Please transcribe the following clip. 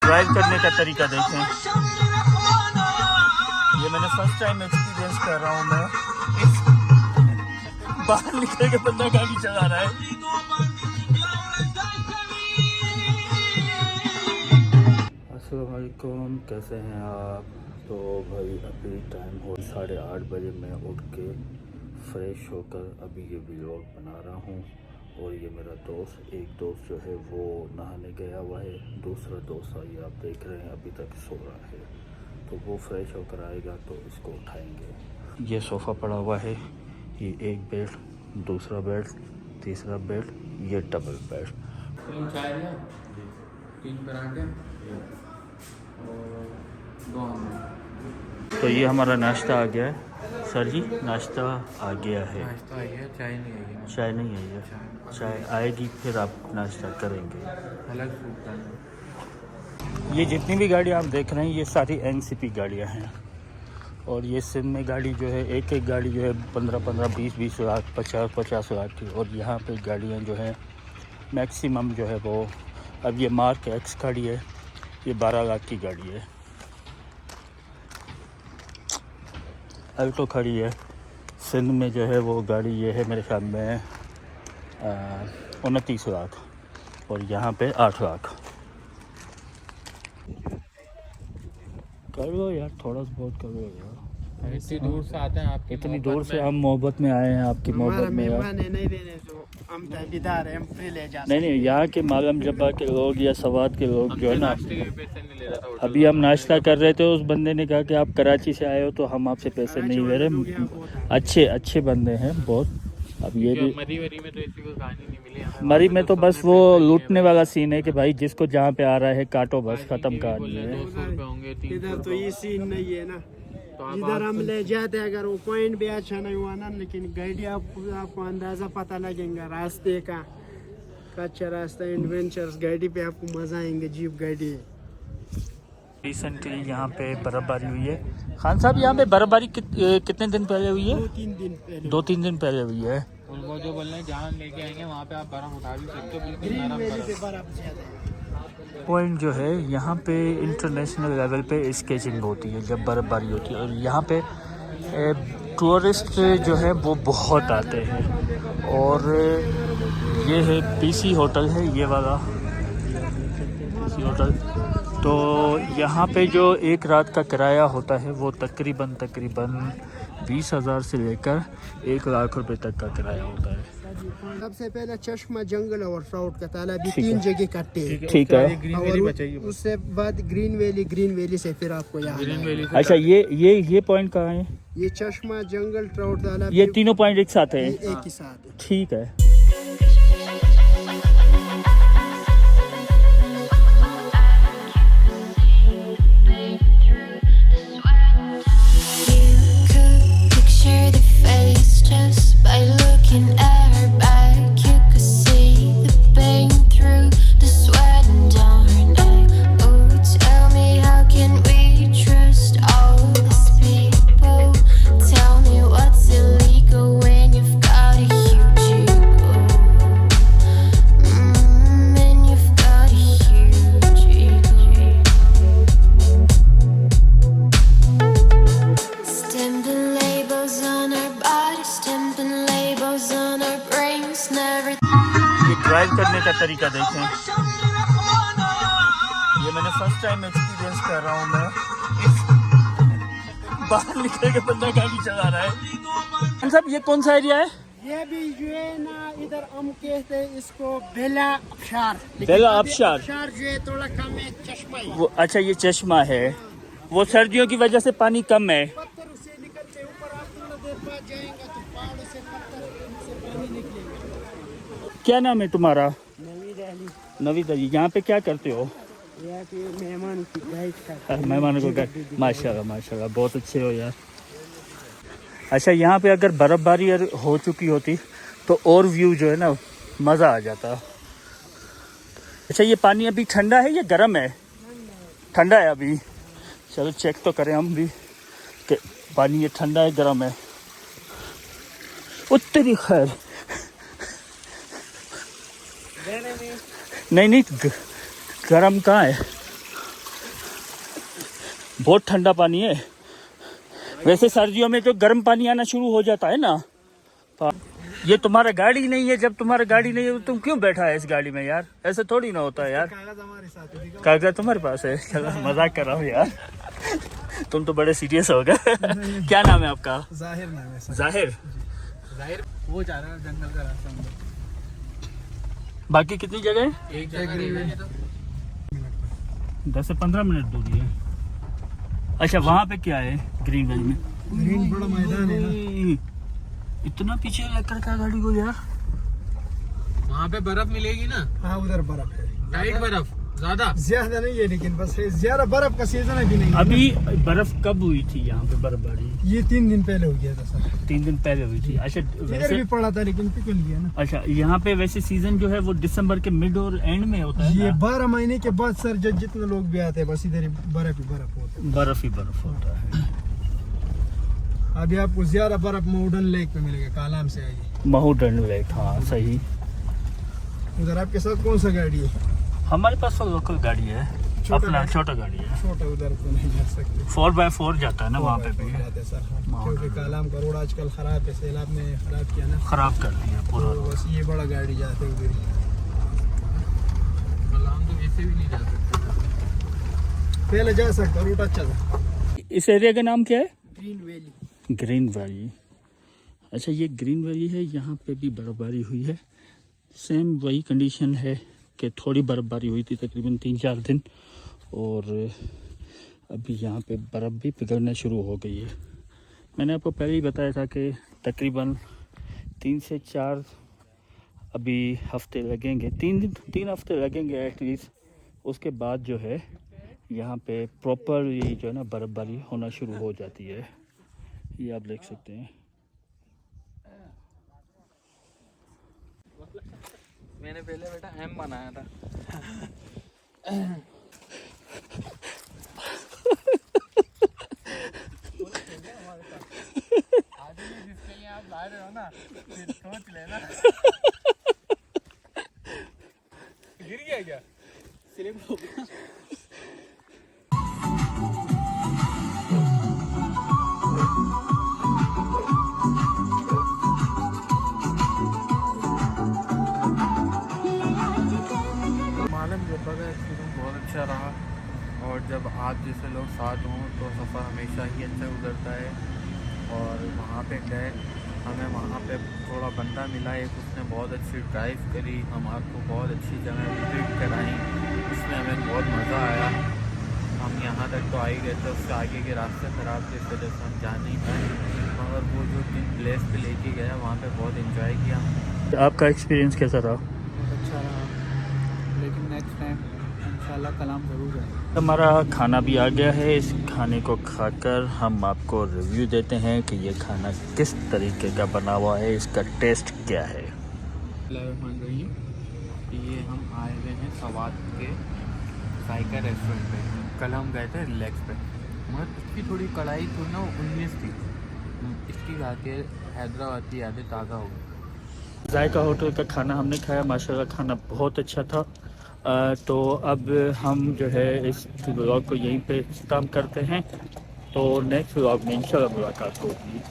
Drive करने का तरीका देखें। ये मैंने फर्स्ट टाइम एक्सपीरियंस कर रहा हूँ। मैं बाहर निकल के बंदा गाड़ी चला रहा है। अस्सलाम वालेकुम, कैसे हैं आप? तो भाई अभी टाइम हो 8:30 बजे। मैं उठ के फ्रेश होकर अभी ये व्लॉग बना रहा हूँ। और ये मेरा दोस्त, एक दोस्त जो है वो नहाने गया हुआ है, दूसरा दोस्त ये आप देख रहे हैं अभी तक सो रहा है। तो वो फ्रेश होकर आएगा तो इसको उठाएंगे। ये सोफ़ा पड़ा हुआ है, ये एक बेड, दूसरा बेड, तीसरा बेड, ये डबल बेड। 3 चाय है, 3 पराठे और 2 ऑमलेट। तो ये हमारा नाश्ता आ गया है। सर जी नाश्ता आ गया है। नाश्ता आई है, चाय नहीं आई है। चाय नहीं आई है, चाय आएगी फिर आप नाश्ता करेंगे। अलग फूड का। ये जितनी भी गाड़ी आप देख रहे हैं ये सारी एनसीपी गाड़ियां हैं। और ये सिंध में गाड़ी जो है एक एक गाड़ी जो है 15-15, 20-20 लाख, 50-50 लाख की। और यहाँ पे गाड़ियाँ जो है मैक्सिमम जो है वो, अब ये मार्क एक्स गाड़ी है, ये 12 लाख की गाड़ी है। अल्टो खड़ी है। सिंध में जो है वो गाड़ी ये है मेरे ख्याल में 29 लाख और यहाँ पे 8 लाख। कर लो यार, थोड़ा सा बहुत कर लो यार। इतनी दूर से आते हैं आपकी इतनी दूर से हम मोहब्बत में आए हैं, आपकी मोहब्बत में यार। नहीं देने जो हम ताबेदार हैं, हम फ्री ले जा। नहीं यहाँ के मालम जब्बा के लोग या सवात के लोग जो है ना, पैसे नहीं ले रहा था। अभी हम नाश्ता कर रहे थे, उस बंदे ने कहा कि आप कराची से आए हो तो हम आपसे पैसे नहीं ले रहे। अच्छे बंदे हैं बहुत। अब ये भी मरी वरी में तो ऐसी कोई कहानी नहीं मिली हमें। मरी में तो बस वो लूटने वाला सीन है कि भाई जिसको जहाँ पे आ रहा है काटो, बस खत्म कहानी है। 200 रुपये होंगे, 300 इधर तो ये सीन नहीं है ना। तो आप इधर हम ले जाते हैं, अगर वो पॉइंट भी अच्छा नहीं हुआ ना, लेकिन गाड़ी आपको अंदाजा पता लगेगा रास्ते का। कच्चा रास्ता, एडवेंचर्स गाड़ी पे आपको मजा आएंगे। जीप गाड़ी है। रिसेंटली यहाँ पे बर्फबारी हुई है। खान साहब यहाँ पे बर्फबारी कितने दिन पहले हुई है? 2-3 दिन पहले। 2-3 दिन पहले हुई है। और वो जो बोल रहे हैं जहाँ लेके आएंगे वहाँ पे आप बर्फ उठा भी सकते हो, बिल्कुल ग्रीन नरम वैली पे बर्फ। बर्फ ज्यादा है। पॉइंट जो है यहाँ पे इंटरनेशनल लेवल पे स्केचिंग होती है जब बर्फबारी होती है। और यहाँ पे टूरिस्ट जो है वो बहुत आते हैं। और ये है पीसी होटल है, ये वाला पीसी होटल। तो यहाँ पे जो एक रात का किराया होता है वो तकरीबन 20,000 से लेकर 1 लाख रुपए तक का किराया होता है। सबसे पहले चश्मा जंगल और ट्राउट का तालाब, ये ठीक 3 है। जगह कट्टे हैं। ठीक है। और उससे बाद ग्रीन वैली से फिर आपको यहाँ ग्रीन वैली से अच्छा ये पॉइंट कहाँ है? ये चश्मा जंगल ट्राउट तालाब, ये तीनों पॉइंट एक साथ है? ये एक ही साथ है। ठीक है। ड्राइव करने का तरीका देखें। ये मैंने फर्स्ट टाइम एक्सपीरियंस कर रहा हूँ। मैं बाहर निकल के बंदा गाड़ी चला रहा है। साहब ये कौन सा एरिया है? ये भी जो है ना, इधर हम कहते हैं इसको बेला आबशार। बेला आबशार आबशार जो है थोड़ा कम है, चश्मा है। वो अच्छा ये चश्मा है, वो सर्दियों की वजह से पानी कम है। पत्थर से निकलते ऊपर, आप थोड़ा देर बाद जाएंगे तो पहाड़ से पत्थर से पानी निकलेगा। क्या नाम है तुम्हारा? नवीद अली। नवीद अली। यहाँ पे क्या करते हो? यहाँ पे मेहमान की गाइड करते हैं। मेहमानों को माशाल्लाह माशाल्लाह, बहुत अच्छे हो यार। अच्छा यहाँ पे अगर बर्फबारी हो चुकी होती तो और व्यू जो है ना मज़ा आ जाता। अच्छा ये पानी अभी ठंडा है या गर्म है? ठंडा है अभी। चलो चेक तो करें हम भी कि पानी ये ठंडा है गर्म है। उत्तरी खैर नहीं गर्म कहाँ है? बहुत ठंडा पानी है। वैसे सर्दियों में तो गर्म पानी आना शुरू हो जाता है ना। ये तुम्हारा गाड़ी नहीं है, जब तुम्हारा गाड़ी नहीं है तो तुम क्यों बैठा है इस गाड़ी में यार? ऐसे थोड़ी ना होता है यार। कागज हमारे साथ है, दिखाओ। कागज तुम्हारे पास है? चलो मजाक कर रहा हूँ यार। तुम तो बड़े सीरियस हो गए। क्या नाम है आपका? जाहिर नाम है सर। जाहिर। जाहिर वो जा रहा है जंगल का रास्ता में। बाकी कितनी जगह है? एक जगह है तो 10 से 15 मिनट दूरी है। अच्छा वहाँ पे क्या है ग्रीन वैली में? ग्रीन बड़ा मैदान है ना। इतना पीछे लेकर क्या गाड़ी को यार? वहाँ पे बर्फ मिलेगी ना, हाँ उधर बर्फ है, लाइट बर्फ ज्यादा ज्यादा नहीं है लेकिन बस है, ज्यादा बर्फ का सीजन अभी नहीं है। अभी बर्फ कब हुई थी यहाँ पे बर्फबारी? ये 3 दिन पहले हो गया था सर। 3 दिन पहले हुई थी। अच्छा इधर वैसे भी पड़ा था लेकिन पिघल गया ना। अच्छा यहाँ पे वैसे सीजन जो है वो दिसंबर के मिड और एंड में होता है ये ना? 12 महीने के बाद सर जब जितने लोग भी आते हैं बस इधर ही बर्फ होता है। बर्फ ही बर्फ होता है। अभी आपको ज्यादा बर्फ माउंटेन लेक पे मिलेगा, कालाम से आइए। माउंटेन लेक, हाँ सही। उधर आपके साथ कौन सा गाड़ी है? हमारे पास तो लोकल गाड़ी है, अपना छोटा गाड़ी है। छोटा उधर तो नहीं जा सकते। 4x4 जाता है ना वहाँ पे भी। जाते सर, हाँ। क्योंकि कालाम का रोड आजकल खराब है, सैलाब ने खराब किया ना, खराब कर दिया पूरा तो रोड। बस ये बड़ा गाड़ी जाते उधर ही। कलाम तो वैसे भी नहीं जा सकते। पहले जा सकता, रूट अच्छा था। इस एरिया का नाम क्या है? Green valley. Green valley. अच्छा ये ग्रीन वैली है, यहाँ पे भी बर्फबारी हुई है। सेम वही कंडीशन है कि थोड़ी बर्फबारी हुई थी तकरीबन 3-4 दिन, और अभी यहाँ पे बर्फ़ भी पिघलना शुरू हो गई है। मैंने आपको पहले ही बताया था कि तकरीबन 3 से 4 अभी हफ्ते लगेंगे, 3 हफ्ते लगेंगे एटलीस्ट। उसके बाद जो है यहाँ पे प्रॉपर ये जो है ना बर्फबारी होना शुरू हो जाती है। ये आप देख सकते हैं। मैंने पहले बेटा एम बनाया था। आदमी जिसके लिए आप ला रहे हो ना, फिर सोच लेना। गिर गया क्या? स्लिप हो गया। एक्सपीरियंस बहुत अच्छा रहा, और जब आप जैसे लोग साथ हों तो सफ़र हमेशा ही अच्छा गुजरता है। और वहाँ पे गए, हमें वहाँ पे थोड़ा बंदा मिला एक, उसने बहुत अच्छी ड्राइव करी, हम आपको बहुत अच्छी जगह विजिट कराई, उसमें हमें बहुत मज़ा आया। हम यहाँ तक तो आ ही गए थे, उससे आगे के रास्ते ख़राब थे, इस वजह से हम जा नहीं पाए, मगर वो जो जिन प्लेस पे लेके गया वहाँ पे बहुत इंजॉय किया। आपका एक्सपीरियंस कैसा रहा? बहुत अच्छा रहा, लेकिन नेक्स्ट टाइम इंशाल्लाह कलाम ज़रूर जाएगा। हमारा खाना भी आ गया है। इस खाने को खाकर हम आपको रिव्यू देते हैं कि ये खाना किस तरीके का बना हुआ है, इसका टेस्ट क्या है। मान रही ये हम आए हुए हैं सवात के साइका रेस्टोरेंट पे। कल हम गए थे रिलैक्स पे, मगर इसकी थोड़ी कढ़ाई थोड़ी ना 19 थी। इसकी खा के हैदराबाद की यादें ताज़ा हो गई। जायका होटल का खाना हमने खाया, माशाल्लाह खाना बहुत अच्छा था। तो अब हम जो है इस व्लॉग को यहीं पे ख़त्म करते हैं। तो नेक्स्ट व्लॉग में इंशाल्लाह मुलाकात होगी।